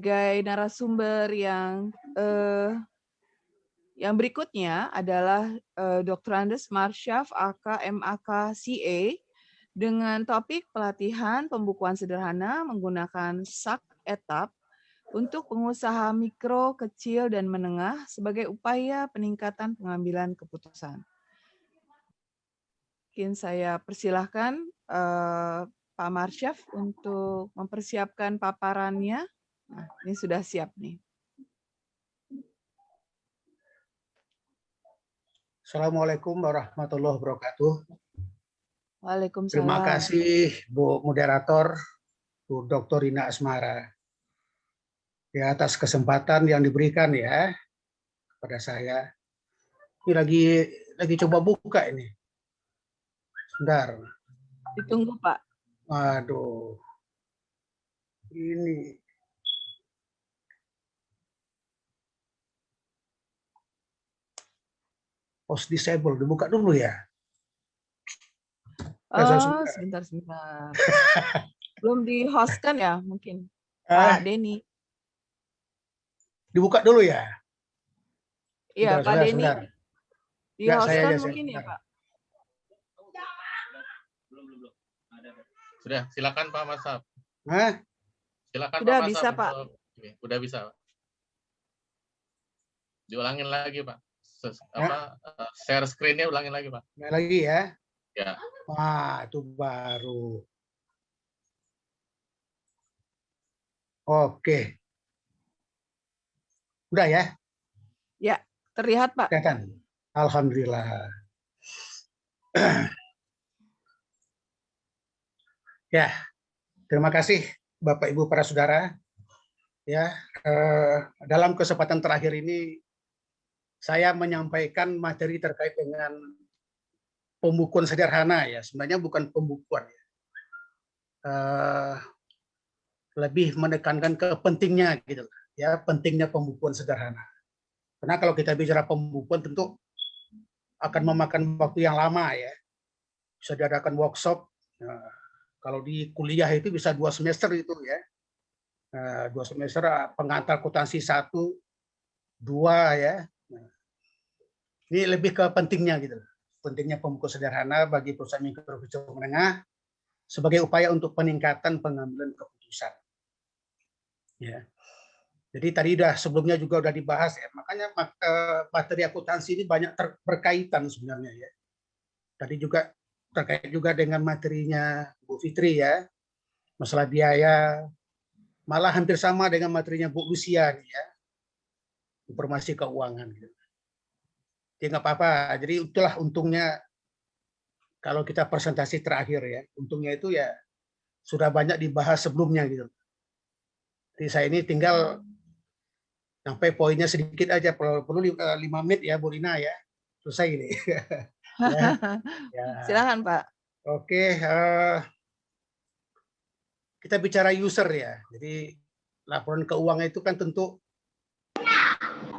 sebagai narasumber yang berikutnya adalah Dr. Andes Marsyaf, AK, MAK, CA, dengan topik pelatihan pembukuan sederhana menggunakan SAK etap untuk pengusaha mikro, kecil, dan menengah sebagai upaya peningkatan pengambilan keputusan. Mungkin saya persilahkan Pak Marsyaf untuk mempersiapkan paparannya. Nah, ini sudah siap nih. Assalamualaikum warahmatullahi wabarakatuh. Terima Waalaikumsalam. kasih Bu Moderator, Bu Dr. Rina Asmara, ya, atas kesempatan yang diberikan ya kepada saya. Ini lagi coba buka ini. Sebentar. Ditunggu Pak. Waduh. Ini. Host disable, dibuka dulu ya. Oh, sebentar. Belum di-host-kan ya mungkin, Pak Denny. Dibuka dulu ya. Iya, Pak Denny. Di-host-kan Ya, mungkin ya, Pak. Sudah, silakan Pak Masaf. Silakan Sudah Pak bisa, Masaf. Pak. Sudah bisa, Pak. Diulangin lagi, Pak. Share screen-nya ulangin lagi, Pak. Lagi ya. Ya. Wah, itu baru. Oke. Udah ya? Ya, terlihat, Pak. Kelihatan. Alhamdulillah. Ya, terima kasih Bapak Ibu para saudara. Ya, dalam kesempatan terakhir ini saya menyampaikan materi terkait dengan pembukuan sederhana ya. Sebenarnya bukan pembukuan ya. Lebih menekankan ke pentingnya gitu ya, pentingnya pembukuan sederhana. Karena kalau kita bicara pembukuan tentu akan memakan waktu yang lama ya. Bisa diadakan workshop. Kalau di kuliah itu bisa 2 semester itu ya. 2 semester pengantar akuntansi 1, 2 ya. Ini lebih ke pentingnya gitu. Pentingnya pembukuan sederhana bagi perusahaan mikro kecil menengah sebagai upaya untuk peningkatan pengambilan keputusan. Ya. Jadi tadi sebelumnya juga udah dibahas ya. Makanya materi akuntansi ini banyak berkaitan sebenarnya ya. Tadi juga terkait juga dengan materinya Bu Fitri ya. Masalah biaya, malah hampir sama dengan materinya Bu Lucia nih ya. Informasi keuangan gitu. Jadi nggak apa-apa. Jadi itulah untungnya kalau kita presentasi terakhir ya. Untungnya itu ya sudah banyak dibahas sebelumnya gitu. Jadi saya ini tinggal sampai poinnya sedikit aja, perlu 5 menit ya Bu Rina ya. Selesai ini. Ya. Silakan Pak. Oke, kita bicara user ya. Jadi laporan keuangan itu kan tentu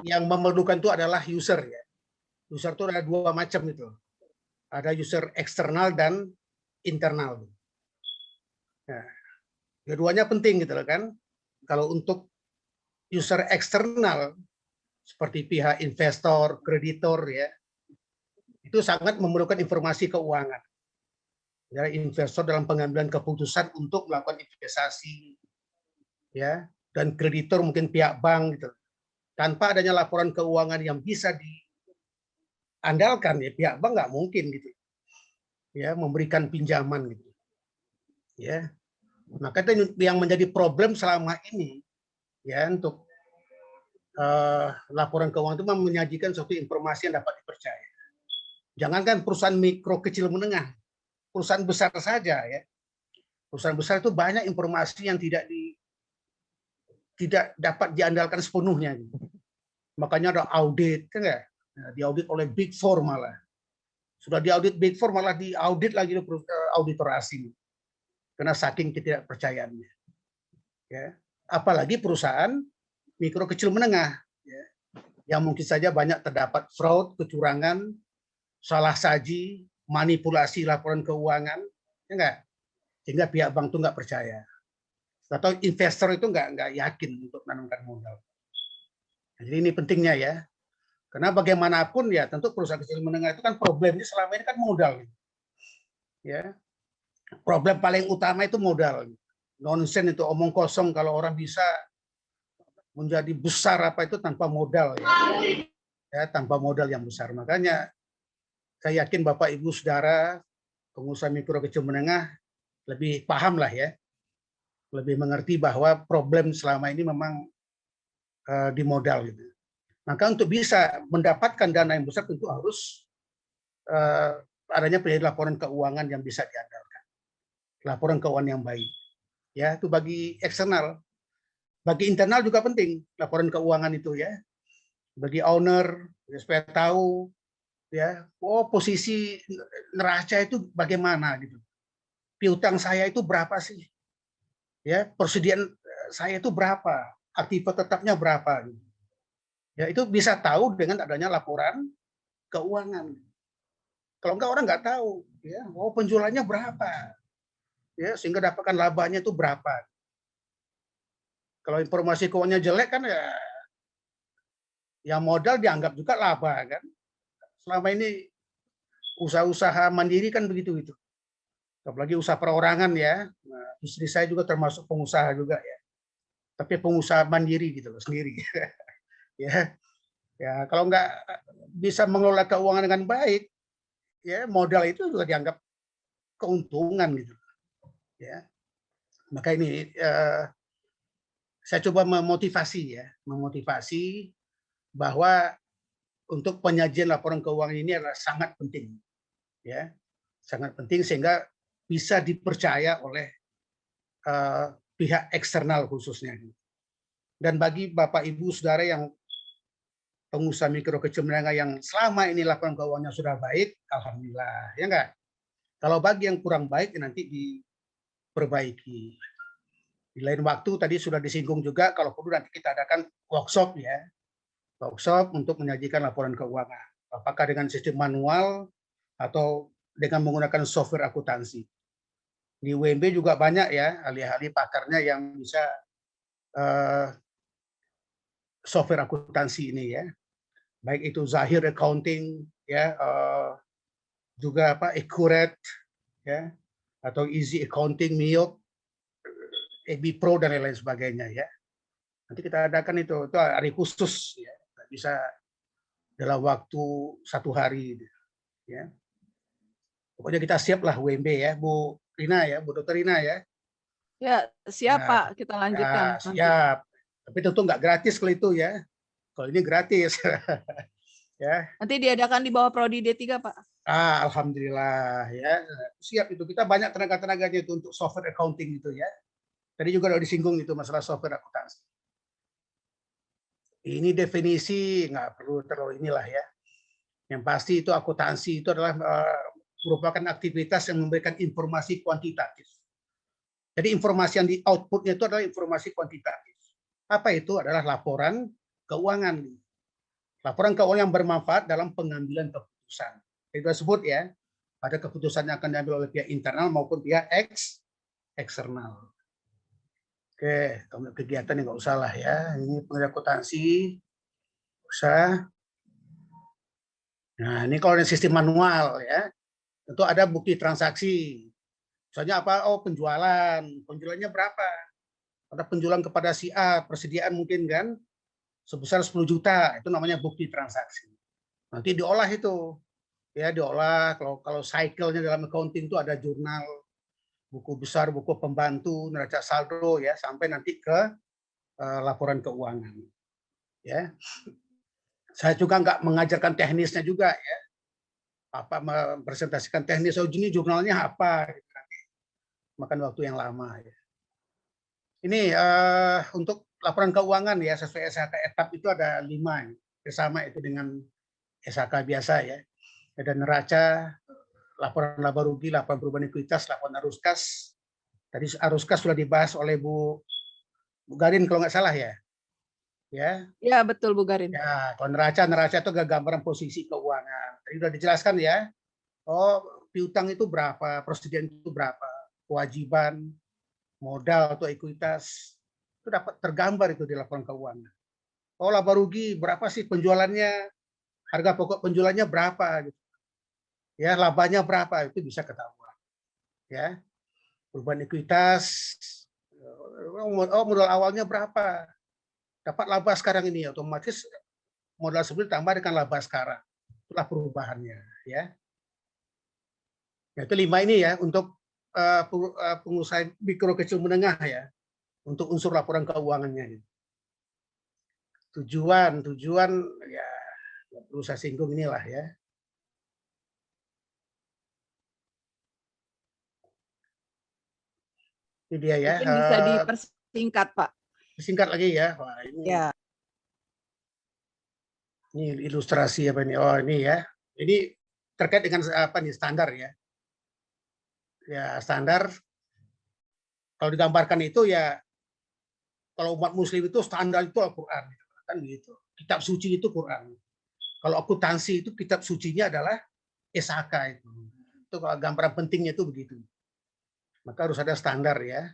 yang memerlukan itu adalah user ya. User itu ada 2 macam itu. Ada user eksternal dan internal. Nah, keduanya penting gitu kan. Kalau untuk user eksternal seperti pihak investor, kreditor ya, itu sangat memerlukan informasi keuangan. Ya, investor dalam pengambilan keputusan untuk melakukan investasi, ya, dan kreditor mungkin pihak bank gitu. Tanpa adanya laporan keuangan yang bisa diandalkan ya, pihak bank nggak mungkin gitu, ya, memberikan pinjaman gitu, ya. Maka itu yang menjadi problem selama ini, ya, untuk laporan keuangan itu menyajikan suatu informasi yang dapat dipercaya. Jangankan perusahaan mikro kecil menengah, perusahaan besar saja ya. Perusahaan besar itu banyak informasi yang tidak dapat diandalkan sepenuhnya. Makanya ada audit, kan ya? Diaudit oleh Big Four malah. Sudah diaudit Big Four malah diaudit lagi auditor asing. Karena saking ketidakpercayaannya. Ya. Apalagi perusahaan mikro kecil menengah ya, yang mungkin saja banyak terdapat fraud, kecurangan, salah saji, manipulasi laporan keuangan, ya enggak? Sehingga pihak bank itu enggak percaya. atau investor itu nggak yakin untuk menanamkan modal. Jadi ini pentingnya ya. Karena bagaimanapun ya tentu perusahaan kecil menengah itu kan problemnya selama ini kan modal. Ya. Problem paling utama itu modal. Nonsen itu omong kosong kalau orang bisa menjadi besar apa itu tanpa modal ya. Ya, tanpa modal yang besar. Makanya saya yakin Bapak Ibu Saudara pengusaha mikro kecil menengah lebih paham lah ya. Lebih mengerti bahwa problem selama ini memang di modal gitu. Maka untuk bisa mendapatkan dana yang besar tentu harus adanya penyajian laporan keuangan yang bisa diandalkan. Laporan keuangan yang baik. Ya, itu bagi eksternal. Bagi internal juga penting laporan keuangan itu ya. Bagi owner ya, supaya tahu ya, oh posisi neraca itu bagaimana gitu. Piutang saya itu berapa sih? Ya, persediaan saya itu berapa? Aktiva tetapnya berapa gitu. Ya, itu bisa tahu dengan adanya laporan keuangan. Kalau enggak orang nggak tahu, ya, oh penjualannya berapa, ya, sehingga dapatkan labanya itu berapa. Kalau informasi keuangannya jelek kan ya, yang modal dianggap juga laba kan. Selama ini usaha-usaha mandiri kan begitu itu. Apalagi usaha perorangan ya. Nah, istri saya juga termasuk pengusaha juga ya. Tapi pengusaha mandiri gitu loh sendiri. Ya, ya kalau nggak bisa mengelola keuangan dengan baik, ya modal itu juga dianggap keuntungan gitu. Ya, maka ini saya coba memotivasi bahwa untuk penyajian laporan keuangan ini adalah sangat penting, ya, sangat penting sehingga bisa dipercaya oleh pihak eksternal khususnya. Dan bagi Bapak Ibu Saudara yang pengusaha mikro kecil menengah yang selama ini laporan keuangannya sudah baik, alhamdulillah, ya enggak. Kalau bagi yang kurang baik nanti diperbaiki. Di lain waktu tadi sudah disinggung juga kalau perlu nanti kita adakan workshop ya. Workshop untuk menyajikan laporan keuangan. Apakah dengan sistem manual atau dengan menggunakan software akuntansi. Di UMB juga banyak ya ahli-ahli pakarnya yang bisa software akuntansi ini ya. Baik itu Zahir Accounting ya, juga apa Accurate ya, atau Easy Accounting, MIOP, EB Pro dan lain-lain sebagainya ya. Nanti kita adakan itu hari khusus ya, bisa dalam waktu 1 hari ya. Pokoknya kita siap lah UMB ya, Bu Rina ya, Bu Dr. Rina ya. Ya, siap Ya, Pak, kita lanjutkan ya, nanti. siap. Tapi tentu nggak gratis kalau itu ya. Kalau ini gratis. Ya. Nanti diadakan di bawah Prodi D3, Pak. Alhamdulillah ya. Siap itu. Kita banyak tenaga-tenaganya itu untuk software accounting itu ya. Tadi juga udah disinggung itu masalah software akuntansi. Ini definisi nggak perlu terlalu inilah ya. Yang pasti itu akuntansi itu adalah merupakan aktivitas yang memberikan informasi kuantitatif. Jadi informasi yang di outputnya itu adalah informasi kuantitatif. Apa itu? Adalah laporan keuangan. Laporan keuangan yang bermanfaat dalam pengambilan keputusan. Itu disebut ya, ada keputusan yang akan diambil oleh pihak internal maupun pihak eksternal. Oke, kalau kegiatan yang nggak usah lah ya. Ini pengerjaan akuntansi, usah. Nah, ini kalau ada sistem manual ya, tentu ada bukti transaksi. Misalnya apa? Oh, penjualannya berapa? Ada penjualan kepada si A, persediaan mungkin kan, sebesar 10 juta, itu namanya bukti transaksi. Nanti diolah itu, ya diolah. Kalau cycle-nya dalam accounting itu ada jurnal, buku besar, buku pembantu, neraca saldo ya, sampai nanti ke laporan keuangan. Ya, saya juga nggak mengajarkan teknisnya juga ya, apa mempresentasikan teknis. Oh, ini jurnalnya apa? Nanti makan waktu yang lama. Ya. Ini untuk laporan keuangan ya sesuai SHK etap itu ada 5 bersama itu dengan SHK biasa ya. Ada neraca, laporan laba rugi, laporan perubahan ekuitas, laporan arus kas. Tadi arus kas sudah dibahas oleh Bu Garin kalau nggak salah ya. Ya. Ya, betul Bu Garin. Ya, kalau neraca itu gambaran posisi keuangan. Tadi sudah dijelaskan ya. Oh, piutang itu berapa, persediaan itu berapa, kewajiban, modal atau ekuitas, itu dapat tergambar itu di laporan keuangan. Oh, laba rugi berapa sih penjualannya, harga pokok penjualannya berapa, gitu. Ya, labanya berapa, itu bisa ketahuan. Ya, perubahan ekuitas, oh modal awalnya berapa, dapat laba sekarang ini, otomatis modal sebelum tambah dengan laba sekarang, itulah perubahannya. Ya, itu 5 ini ya untuk pengusaha mikro kecil menengah ya, untuk unsur laporan keuangannya. Tujuan ya perlu saya singgung inilah ya. Ini dia ya. Mungkin bisa dipersingkat, Pak. Singkat lagi ya. Wah, ini, Ya. ini ilustrasi apa ini? Oh, ini ya. Ini terkait dengan apa nih, standar ya. Ya, standar kalau digambarkan itu ya, kalau umat muslim itu standar itu Al-Qur'an kan gitu. Kitab suci itu Quran. Kalau akuntansi itu kitab sucinya adalah SHK itu. Itu kalau gambaran pentingnya itu begitu. Maka harus ada standar ya.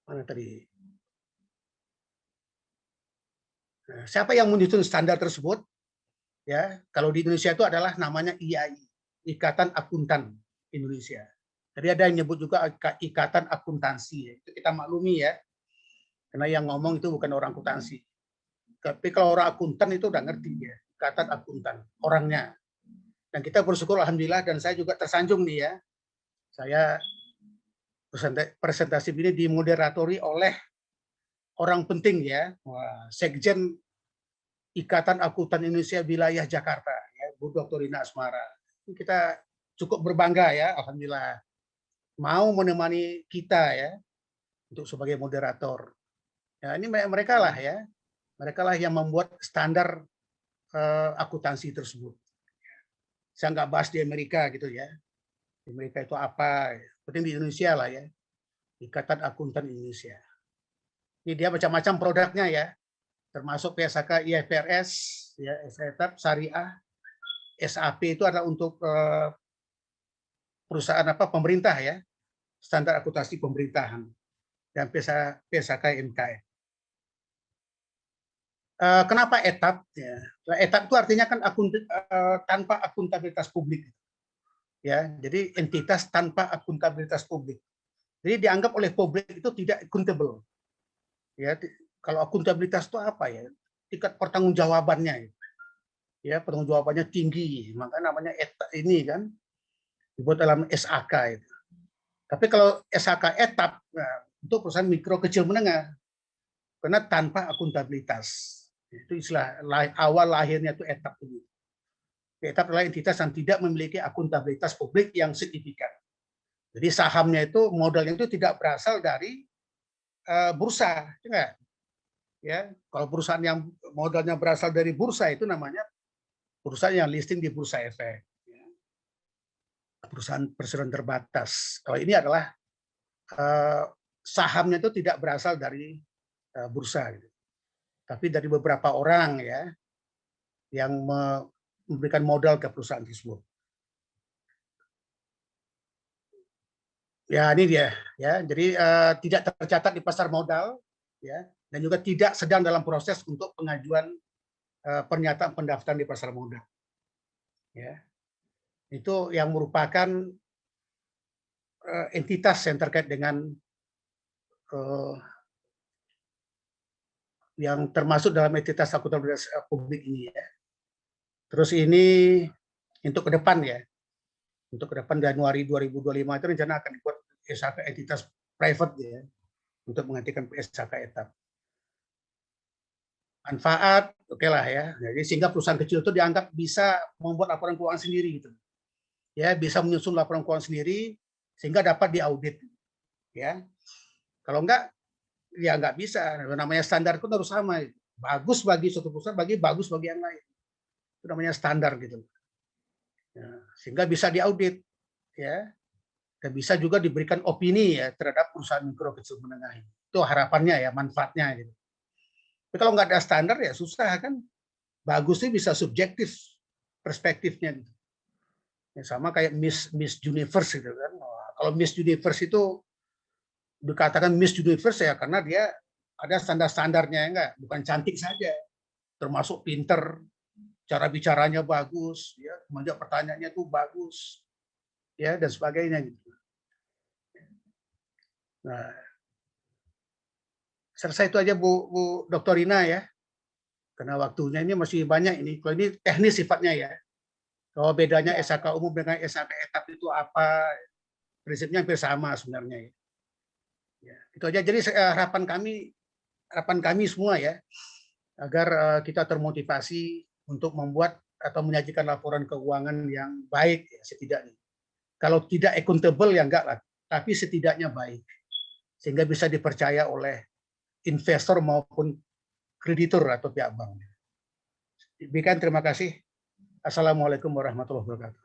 Mana tadi? Nah, siapa yang menyusun standar tersebut? Ya, kalau di Indonesia itu adalah namanya IAI, Ikatan Akuntan Indonesia. Jadi ada yang nyebut juga Ikatan Akuntansi. Itu kita maklumi ya. Karena yang ngomong itu bukan orang akuntansi. Tapi kalau orang akuntan itu udah ngerti ya, Ikatan Akuntan, orangnya. Dan kita bersyukur alhamdulillah, dan saya juga tersanjung nih ya. Saya presentasi ini dimoderatori oleh orang penting ya. Wah, Sekjen Ikatan Akuntan Indonesia Wilayah Jakarta, ya, Bu Dr. Rina Asmara. Kita cukup berbangga ya, alhamdulillah. Mau menemani kita ya, untuk sebagai moderator. Ya, ini mereka lah ya, mereka lah yang membuat standar akuntansi tersebut. Saya nggak bahas di Amerika gitu ya. Di Amerika itu apa? Penting di Indonesia lah ya. Ikatan Akuntan Indonesia. Ini dia macam-macam produknya ya, termasuk PSHK, IFRS, ya, SETAP, Syariah, SAP itu adalah untuk perusahaan apa pemerintah ya, standar akuntansi pemerintahan, dan PSHK MKM. Kenapa etap? Ya. Etap itu artinya kan tanpa akuntabilitas publik, ya. Jadi entitas tanpa akuntabilitas publik. Jadi dianggap oleh publik itu tidak akuntabel. Ya, kalau akuntabilitas itu apa ya? Tingkat pertanggungjawabannya. Ya, pertanggungjawabannya tinggi, maka namanya etap ini kan dibuat dalam SAK itu. Tapi kalau SAK etap, nah, untuk perusahaan mikro kecil menengah, karena tanpa akuntabilitas. Itu istilah awal lahirnya itu etap ini. Etap adalah entitas yang tidak memiliki akuntabilitas publik yang signifikan. Jadi sahamnya itu modalnya itu tidak berasal dari bursa, enggak? Ya, kalau perusahaan yang modalnya berasal dari bursa itu namanya perusahaan yang listing di Bursa Efek. Perusahaan perseroan terbatas. Kalau ini adalah sahamnya itu tidak berasal dari bursa, gitu. Tapi dari beberapa orang ya yang memberikan modal ke perusahaan tersebut. Ya, ini dia ya. Jadi tidak tercatat di pasar modal ya, dan juga tidak sedang dalam proses untuk pengajuan pernyataan pendaftaran di pasar modal. Ya. Itu yang merupakan entitas yang terkait dengan yang termasuk dalam entitas akuntabilitas publik ini ya. Terus ini untuk ke depan ya. Untuk ke depan Januari 2025 itu rencana akan dibuat SHK entitas private ya, untuk menggantikan SHK etap. Manfaat, oke lah ya. Jadi sehingga perusahaan kecil itu dianggap bisa membuat laporan keuangan sendiri gitu. Ya, bisa menyusun laporan keuangan sendiri sehingga dapat diaudit. Ya. Kalau enggak ya nggak bisa. Namanya standar itu harus sama. Bagus bagi suatu perusahaan, bagus bagi yang lain. Itu namanya standar gitu. Ya, sehingga bisa diaudit, ya, dan bisa juga diberikan opini ya terhadap perusahaan mikro kecil menengah. Itu harapannya ya, manfaatnya gitu. Tapi kalau nggak ada standar ya susah kan. Bagusnya bisa subjektif perspektifnya gitu. Ya, sama kayak Miss Universe gitu kan. Kalau Miss Universe itu dikatakan Miss Universe ya karena dia ada standar-standarnya ya enggak, bukan cantik saja, termasuk pinter, cara bicaranya bagus, ya, kemudian pertanyaannya tuh bagus, ya dan sebagainya gitu. Nah, selesai itu aja Bu Dr. Rina ya, karena waktunya ini masih banyak ini. Kalau ini teknis sifatnya ya. Kalau bedanya Ya. SHK umum dengan SHK etap itu apa? Prinsipnya hampir sama sebenarnya ya. Ya, itu aja. Jadi harapan kami semua ya, agar kita termotivasi untuk membuat atau menyajikan laporan keuangan yang baik ya, setidaknya. Kalau tidak accountable ya enggak lah, tapi setidaknya baik. Sehingga bisa dipercaya oleh investor maupun kreditur atau pihak bank. Demikian, terima kasih. Assalamualaikum warahmatullahi wabarakatuh.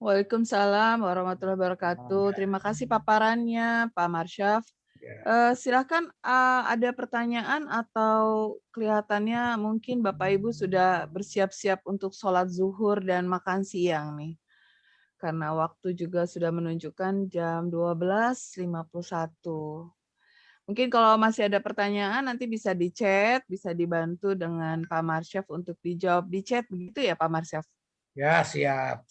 Waalaikumsalam warahmatullahi wabarakatuh. Terima kasih paparannya, Pak Marsyaf. Silakan ada pertanyaan atau kelihatannya mungkin Bapak Ibu sudah bersiap-siap untuk sholat zuhur dan makan siang nih. Karena waktu juga sudah menunjukkan jam 12.51. Mungkin kalau masih ada pertanyaan nanti bisa di chat, bisa dibantu dengan Pak Marsyaf untuk dijawab di chat, begitu ya Pak Marsyaf? Ya, siap.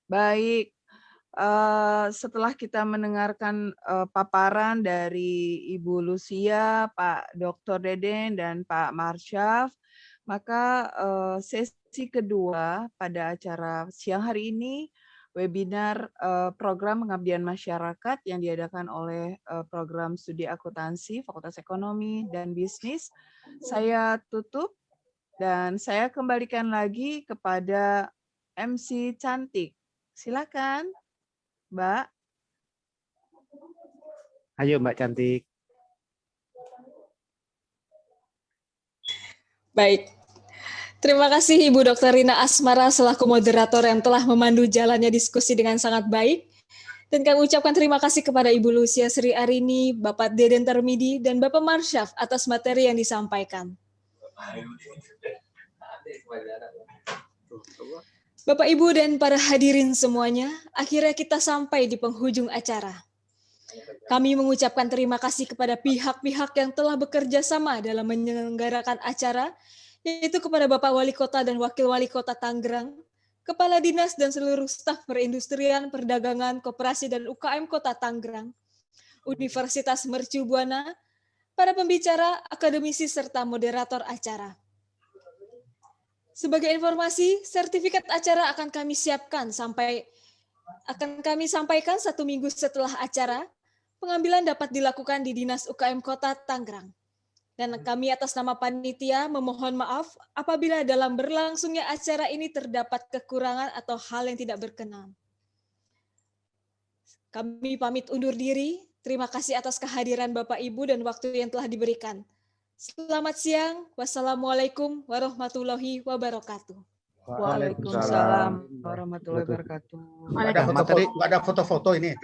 Baik, setelah kita mendengarkan paparan dari Ibu Lucia, Pak Dr. Deden, dan Pak Marsyaf, maka sesi kedua pada acara siang hari ini, webinar program pengabdian masyarakat yang diadakan oleh program studi akuntansi Fakultas Ekonomi dan Bisnis, saya tutup dan saya kembalikan lagi kepada MC Cantik. Silakan, Mbak. Ayo Mbak Cantik. Baik. Terima kasih Ibu Dr. Rina Asmara selaku moderator yang telah memandu jalannya diskusi dengan sangat baik. Dan kami ucapkan terima kasih kepada Ibu Lucia Sri Arini, Bapak Deden Termidi, dan Bapak Marsyaf atas materi yang disampaikan. Bapak, Ibu, dan para hadirin semuanya, akhirnya kita sampai di penghujung acara. Kami mengucapkan terima kasih kepada pihak-pihak yang telah bekerja sama dalam menyelenggarakan acara, yaitu kepada Bapak Wali Kota dan Wakil Wali Kota Tangerang, Kepala Dinas dan seluruh staf perindustrian, perdagangan, koperasi, dan UKM Kota Tangerang, Universitas Mercu Buana, para pembicara, akademisi, serta moderator acara. Sebagai informasi, sertifikat acara akan kami sampaikan 1 minggu setelah acara. Pengambilan dapat dilakukan di Dinas UKM Kota Tangerang. Dan kami atas nama panitia memohon maaf apabila dalam berlangsungnya acara ini terdapat kekurangan atau hal yang tidak berkenan. Kami pamit undur diri. Terima kasih atas kehadiran Bapak Ibu dan waktu yang telah diberikan. Selamat siang. Wassalamualaikum warahmatullahi wabarakatuh. Waalaikumsalam warahmatullahi wabarakatuh. Nggak ada foto-foto ini.